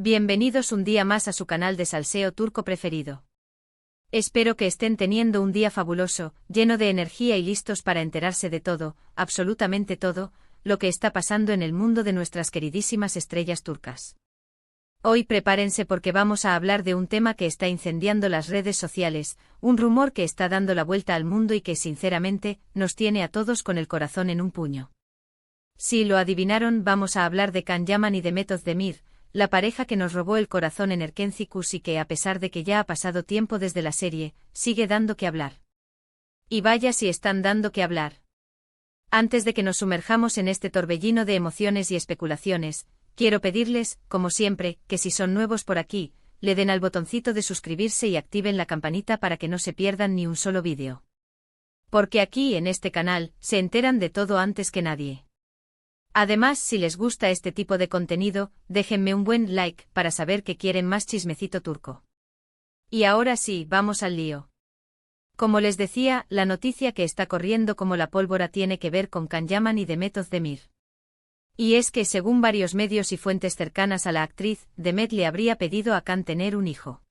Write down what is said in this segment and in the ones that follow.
Bienvenidos un día más a su canal de salseo turco preferido. Espero que estén teniendo un día fabuloso, lleno de energía y listos para enterarse de todo, absolutamente todo, lo que está pasando en el mundo de nuestras queridísimas estrellas turcas. Hoy prepárense porque vamos a hablar de un tema que está incendiando las redes sociales, un rumor que está dando la vuelta al mundo y que sinceramente nos tiene a todos con el corazón en un puño. Si lo adivinaron, vamos a hablar de Can Yaman y Demet Özdemir, la pareja que nos robó el corazón en Erkenci y que a pesar de que ya ha pasado tiempo desde la serie, sigue dando que hablar. Y vaya si están dando que hablar. Antes de que nos sumerjamos en este torbellino de emociones y especulaciones, quiero pedirles, como siempre, que si son nuevos por aquí, le den al botoncito de suscribirse y activen la campanita para que no se pierdan ni un solo vídeo. Porque aquí en este canal, se enteran de todo antes que nadie. Además, si les gusta este tipo de contenido, déjenme un buen like para saber que quieren más chismecito turco. Y ahora sí, vamos al lío. Como les decía, la noticia que está corriendo como la pólvora tiene que ver con Can Yaman y Demet Özdemir. Y es que según varios medios y fuentes cercanas a la actriz, Demet le habría pedido a Can tener un hijo.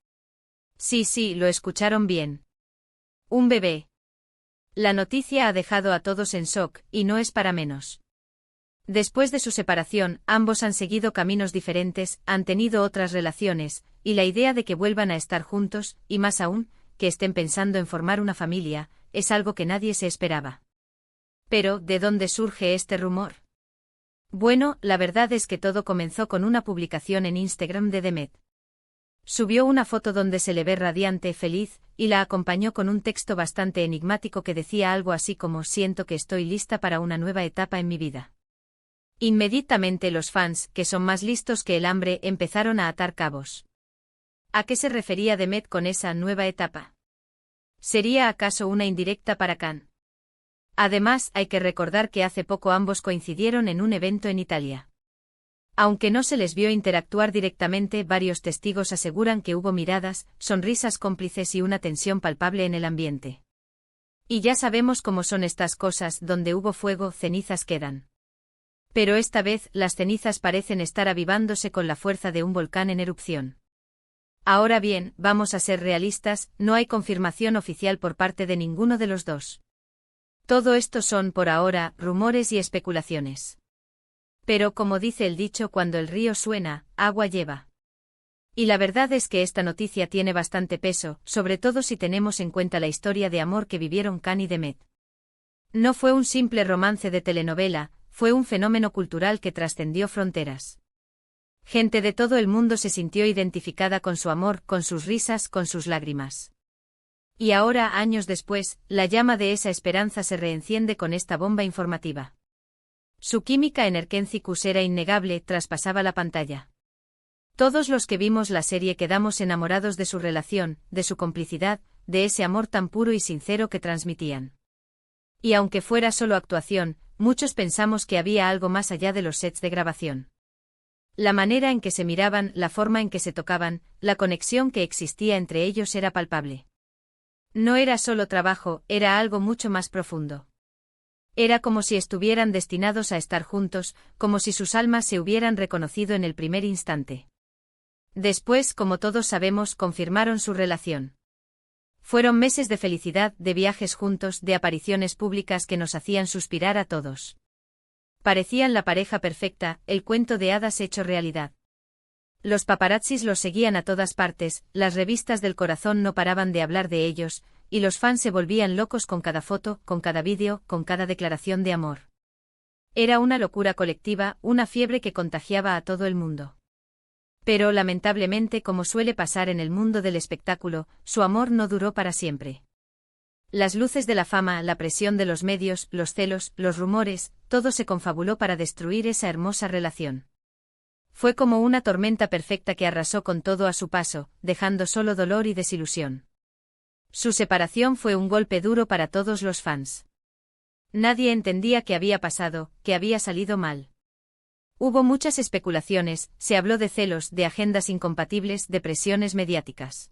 Sí, lo escucharon bien. Un bebé. La noticia ha dejado a todos en shock, y no es para menos. Después de su separación, ambos han seguido caminos diferentes, han tenido otras relaciones, y la idea de que vuelvan a estar juntos, y más aún, que estén pensando en formar una familia, es algo que nadie se esperaba. Pero, ¿de dónde surge este rumor? Bueno, la verdad es que todo comenzó con una publicación en Instagram de Demet. Subió una foto donde se le ve radiante, feliz, y la acompañó con un texto bastante enigmático que decía algo así como: siento que estoy lista para una nueva etapa en mi vida. Inmediatamente los fans, que son más listos que el hambre, empezaron a atar cabos. ¿A qué se refería Demet con esa nueva etapa? ¿Sería acaso una indirecta para Can? Además, hay que recordar que hace poco ambos coincidieron en un evento en Italia. Aunque no se les vio interactuar directamente, varios testigos aseguran que hubo miradas, sonrisas cómplices y una tensión palpable en el ambiente. Y ya sabemos cómo son estas cosas: donde hubo fuego, cenizas quedan. Pero esta vez, las cenizas parecen estar avivándose con la fuerza de un volcán en erupción. Ahora bien, vamos a ser realistas, no hay confirmación oficial por parte de ninguno de los dos. Todo esto son, por ahora, rumores y especulaciones. Pero como dice el dicho, cuando el río suena, agua lleva. Y la verdad es que esta noticia tiene bastante peso, sobre todo si tenemos en cuenta la historia de amor que vivieron Can y Demet. No fue un simple romance de telenovela, fue un fenómeno cultural que trascendió fronteras. Gente de todo el mundo se sintió identificada con su amor, con sus risas, con sus lágrimas. Y ahora, años después, la llama de esa esperanza se reenciende con esta bomba informativa. Su química en Erkenci era innegable, traspasaba la pantalla. Todos los que vimos la serie quedamos enamorados de su relación, de su complicidad, de ese amor tan puro y sincero que transmitían. Y aunque fuera solo actuación, muchos pensamos que había algo más allá de los sets de grabación. La manera en que se miraban, la forma en que se tocaban, la conexión que existía entre ellos era palpable. No era solo trabajo, era algo mucho más profundo. Era como si estuvieran destinados a estar juntos, como si sus almas se hubieran reconocido en el primer instante. Después, como todos sabemos, confirmaron su relación. Fueron meses de felicidad, de viajes juntos, de apariciones públicas que nos hacían suspirar a todos. Parecían la pareja perfecta, el cuento de hadas hecho realidad. Los paparazzis los seguían a todas partes, las revistas del corazón no paraban de hablar de ellos, y los fans se volvían locos con cada foto, con cada vídeo, con cada declaración de amor. Era una locura colectiva, una fiebre que contagiaba a todo el mundo. Pero lamentablemente, como suele pasar en el mundo del espectáculo, su amor no duró para siempre. Las luces de la fama, la presión de los medios, los celos, los rumores, todo se confabuló para destruir esa hermosa relación. Fue como una tormenta perfecta que arrasó con todo a su paso, dejando solo dolor y desilusión. Su separación fue un golpe duro para todos los fans. Nadie entendía qué había pasado, qué había salido mal. Hubo muchas especulaciones, se habló de celos, de agendas incompatibles, de presiones mediáticas.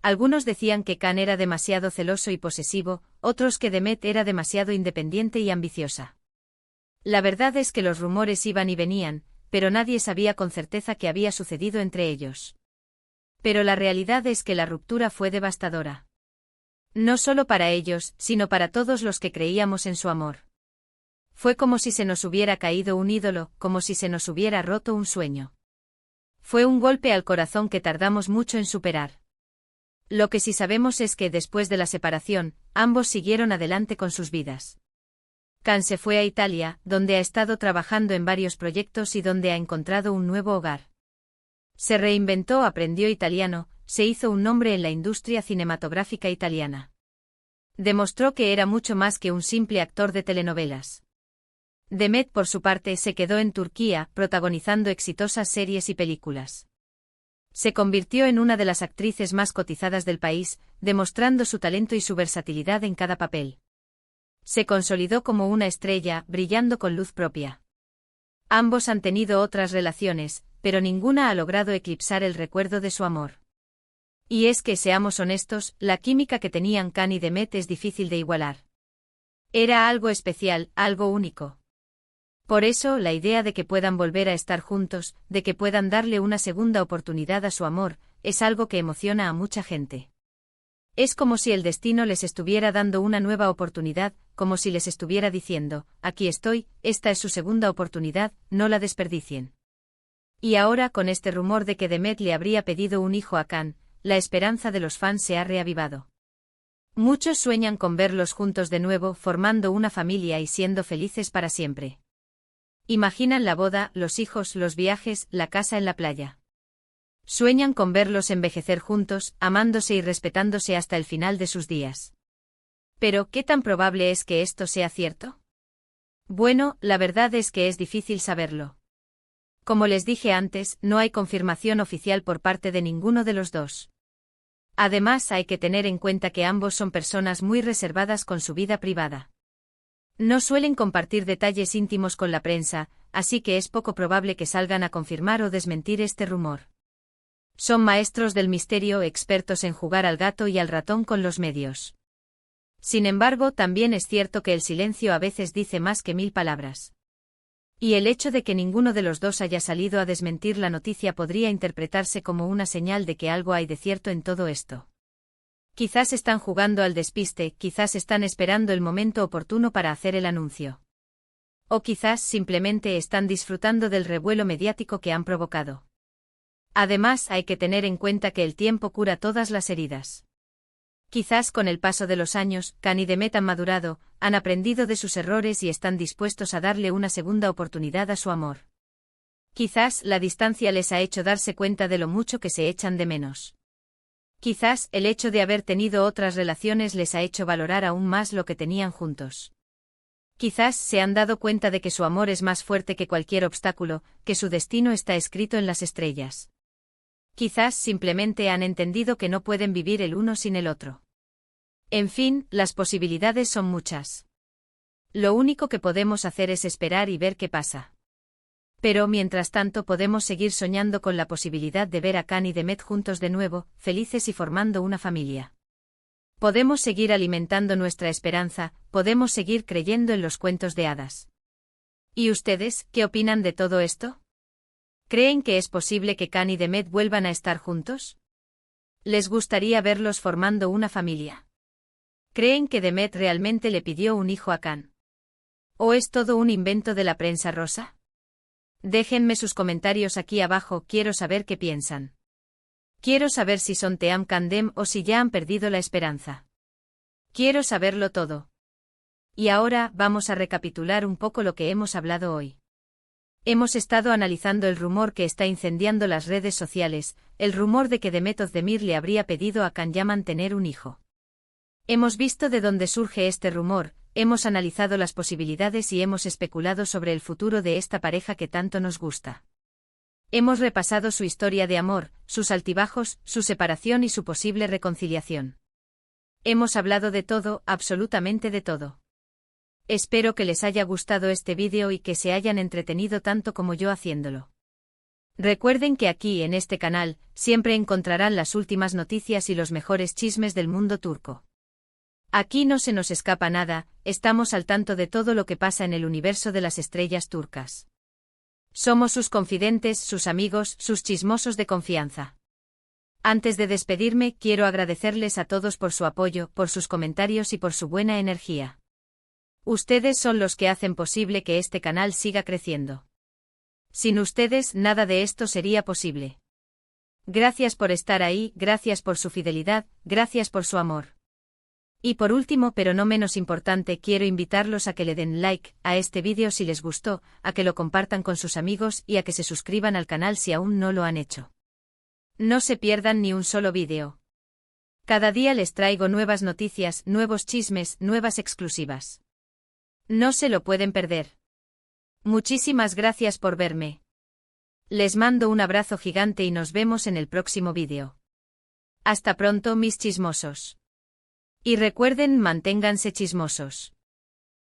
Algunos decían que Can era demasiado celoso y posesivo, otros que Demet era demasiado independiente y ambiciosa. La verdad es que los rumores iban y venían, pero nadie sabía con certeza qué había sucedido entre ellos. Pero la realidad es que la ruptura fue devastadora. No solo para ellos, sino para todos los que creíamos en su amor. Fue como si se nos hubiera caído un ídolo, como si se nos hubiera roto un sueño. Fue un golpe al corazón que tardamos mucho en superar. Lo que sí sabemos es que después de la separación, ambos siguieron adelante con sus vidas. Can se fue a Italia, donde ha estado trabajando en varios proyectos y donde ha encontrado un nuevo hogar. Se reinventó, aprendió italiano, se hizo un nombre en la industria cinematográfica italiana. Demostró que era mucho más que un simple actor de telenovelas. Demet, por su parte, se quedó en Turquía, protagonizando exitosas series y películas. Se convirtió en una de las actrices más cotizadas del país, demostrando su talento y su versatilidad en cada papel. Se consolidó como una estrella, brillando con luz propia. Ambos han tenido otras relaciones, pero ninguna ha logrado eclipsar el recuerdo de su amor. Y es que, seamos honestos, la química que tenían Can y Demet es difícil de igualar. Era algo especial, algo único. Por eso, la idea de que puedan volver a estar juntos, de que puedan darle una segunda oportunidad a su amor, es algo que emociona a mucha gente. Es como si el destino les estuviera dando una nueva oportunidad, como si les estuviera diciendo, aquí estoy, esta es su segunda oportunidad, no la desperdicien. Y ahora, con este rumor de que Demet le habría pedido un hijo a Can, la esperanza de los fans se ha reavivado. Muchos sueñan con verlos juntos de nuevo, formando una familia y siendo felices para siempre. Imaginan la boda, los hijos, los viajes, la casa en la playa. Sueñan con verlos envejecer juntos, amándose y respetándose hasta el final de sus días. Pero, ¿qué tan probable es que esto sea cierto? Bueno, la verdad es que es difícil saberlo. Como les dije antes, no hay confirmación oficial por parte de ninguno de los dos. Además, hay que tener en cuenta que ambos son personas muy reservadas con su vida privada. No suelen compartir detalles íntimos con la prensa, así que es poco probable que salgan a confirmar o desmentir este rumor. Son maestros del misterio, expertos en jugar al gato y al ratón con los medios. Sin embargo, también es cierto que el silencio a veces dice más que 1000 palabras. Y el hecho de que ninguno de los dos haya salido a desmentir la noticia podría interpretarse como una señal de que algo hay de cierto en todo esto. Quizás están jugando al despiste, quizás están esperando el momento oportuno para hacer el anuncio. O quizás simplemente están disfrutando del revuelo mediático que han provocado. Además, hay que tener en cuenta que el tiempo cura todas las heridas. Quizás con el paso de los años, Can y Demet han madurado, han aprendido de sus errores y están dispuestos a darle una segunda oportunidad a su amor. Quizás la distancia les ha hecho darse cuenta de lo mucho que se echan de menos. Quizás el hecho de haber tenido otras relaciones les ha hecho valorar aún más lo que tenían juntos. Quizás se han dado cuenta de que su amor es más fuerte que cualquier obstáculo, que su destino está escrito en las estrellas. Quizás simplemente han entendido que no pueden vivir el uno sin el otro. En fin, las posibilidades son muchas. Lo único que podemos hacer es esperar y ver qué pasa. Pero mientras tanto podemos seguir soñando con la posibilidad de ver a Can y Demet juntos de nuevo, felices y formando una familia. Podemos seguir alimentando nuestra esperanza, podemos seguir creyendo en los cuentos de hadas. ¿Y ustedes, qué opinan de todo esto? ¿Creen que es posible que Can y Demet vuelvan a estar juntos? ¿Les gustaría verlos formando una familia? ¿Creen que Demet realmente le pidió un hijo a Can? ¿O es todo un invento de la prensa rosa? Déjenme sus comentarios aquí abajo, quiero saber qué piensan. Quiero saber si son Team Candem o si ya han perdido la esperanza. Quiero saberlo todo. Y ahora vamos a recapitular un poco lo que hemos hablado hoy. Hemos estado analizando el rumor que está incendiando las redes sociales, el rumor de que Demet Özdemir le habría pedido a Can Yaman tener un hijo. Hemos visto de dónde surge este rumor, hemos analizado las posibilidades y hemos especulado sobre el futuro de esta pareja que tanto nos gusta. Hemos repasado su historia de amor, sus altibajos, su separación y su posible reconciliación. Hemos hablado de todo, absolutamente de todo. Espero que les haya gustado este vídeo y que se hayan entretenido tanto como yo haciéndolo. Recuerden que aquí en este canal, siempre encontrarán las últimas noticias y los mejores chismes del mundo turco. Aquí no se nos escapa nada, estamos al tanto de todo lo que pasa en el universo de las estrellas turcas. Somos sus confidentes, sus amigos, sus chismosos de confianza. Antes de despedirme, quiero agradecerles a todos por su apoyo, por sus comentarios y por su buena energía. Ustedes son los que hacen posible que este canal siga creciendo. Sin ustedes, nada de esto sería posible. Gracias por estar ahí, gracias por su fidelidad, gracias por su amor. Y por último, pero no menos importante, quiero invitarlos a que le den like a este vídeo si les gustó, a que lo compartan con sus amigos y a que se suscriban al canal si aún no lo han hecho. No se pierdan ni un solo vídeo. Cada día les traigo nuevas noticias, nuevos chismes, nuevas exclusivas. No se lo pueden perder. Muchísimas gracias por verme. Les mando un abrazo gigante y nos vemos en el próximo vídeo. Hasta pronto, mis chismosos. Y recuerden, manténganse chismosos.